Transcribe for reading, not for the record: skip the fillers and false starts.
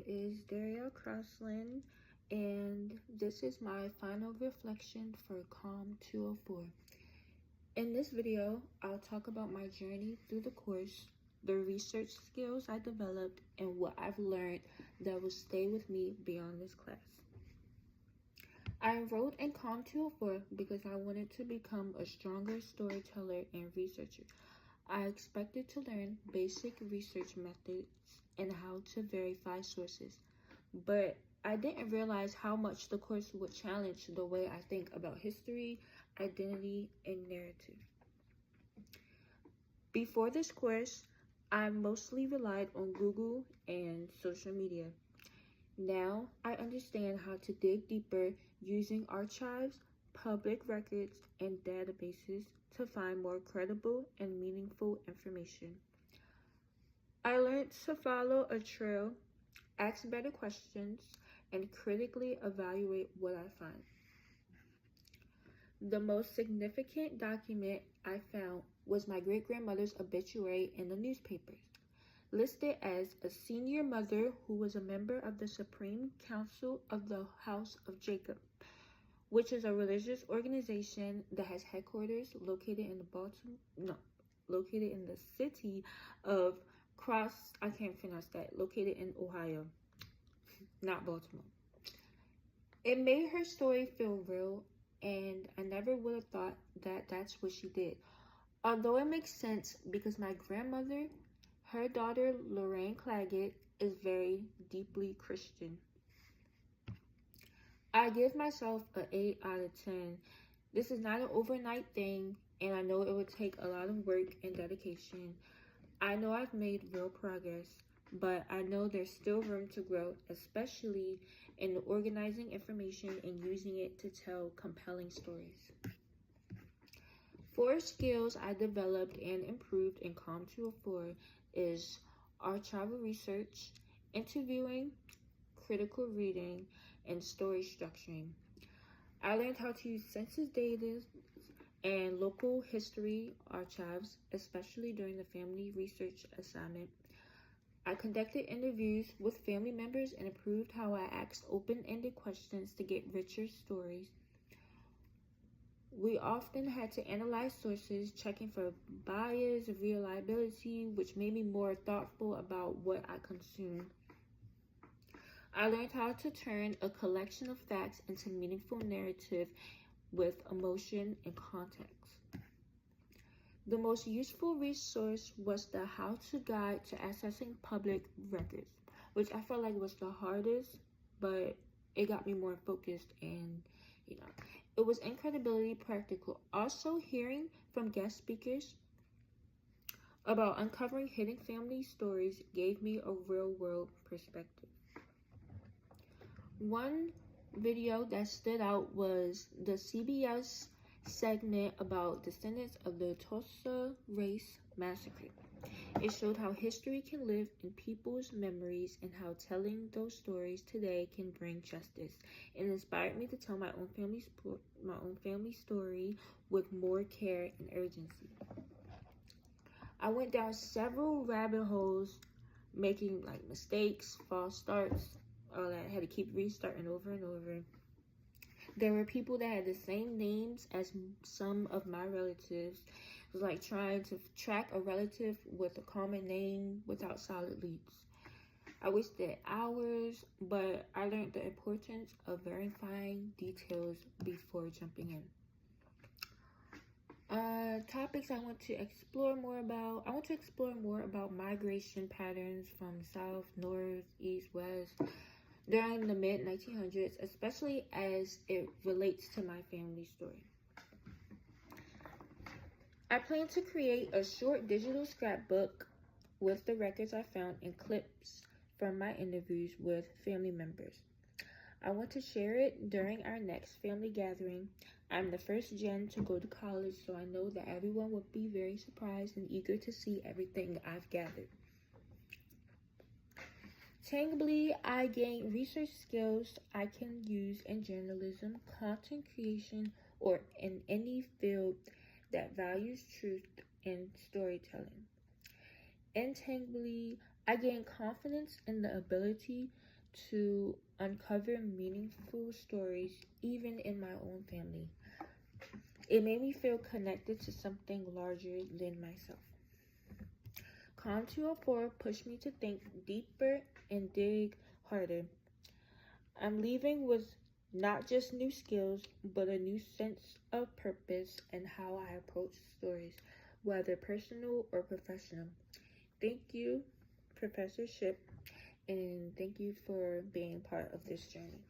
is Daryelle Crossland, and this is my final reflection for COM 204. In this video, I'll talk about my journey through the course, the research skills I developed, and what I've learned that will stay with me beyond this class. I enrolled in COM 204 because I wanted to become a stronger storyteller and researcher. I expected to learn basic research methods and how to verify sources, but I didn't realize how much the course would challenge the way I think about history, identity, and narrative. Before this course, I mostly relied on Google and social media. Now, I understand how to dig deeper using archives, public records, and databases to find more credible and meaningful information. I learned to follow a trail, ask better questions, and critically evaluate what I find. The most significant document I found was my great-grandmother's obituary in the newspapers, listed as a senior mother who was a member of the Supreme Council of the House of Jacob, which is a religious organization that has headquarters located in the city of located in Ohio, not Baltimore. It made her story feel real, and I never would have thought that that's what she did. Although it makes sense because my grandmother, her daughter Lorraine Claggett, is very deeply Christian. I give myself an 8 out of 10. This is not an overnight thing, and I know it would take a lot of work and dedication. I know I've made real progress, but I know there's still room to grow, especially in organizing information and using it to tell compelling stories. 4 skills I developed and improved in COM 204 is archival research, interviewing, critical reading, and story structuring. I learned how to use census data and local history archives, especially during the family research assignment. I conducted interviews with family members and improved how I asked open-ended questions to get richer stories. We often had to analyze sources, checking for bias, reliability, which made me more thoughtful about what I consumed. I learned how to turn a collection of facts into meaningful narrative with emotion and context. The most useful resource was the how-to guide to accessing public records, which I felt like was the hardest, but it got me more focused and, it was incredibly practical. Also, hearing from guest speakers about uncovering hidden family stories gave me a real-world perspective. One video that stood out was the CBS segment about descendants of the Tulsa Race Massacre. It showed how history can live in people's memories and how telling those stories today can bring justice. It inspired me to tell my own family story with more care and urgency. I went down several rabbit holes, making mistakes, false starts, all that. I had to keep restarting over and over. There were people that had the same names as some of my relatives. It was like trying to track a relative with a common name without solid leads. I wasted hours, but I learned the importance of verifying details before jumping in. Topics I want to explore more about. I want to explore more about migration patterns from south, north, east, west during the mid-1900s, especially as it relates to my family story. I plan to create a short digital scrapbook with the records I found and clips from my interviews with family members. I want to share it during our next family gathering. I'm the first gen to go to college, so I know that everyone will be very surprised and eager to see everything I've gathered. Tangibly, I gained research skills I can use in journalism, content creation, or in any field that values truth and storytelling. Intangibly, I gained confidence in the ability to uncover meaningful stories even in my own family. It made me feel connected to something larger than myself. Con 204 pushed me to think deeper and dig harder. I'm leaving with not just new skills, but a new sense of purpose and how I approach stories, whether personal or professional. Thank you, Professor Ship, and thank you for being part of this journey.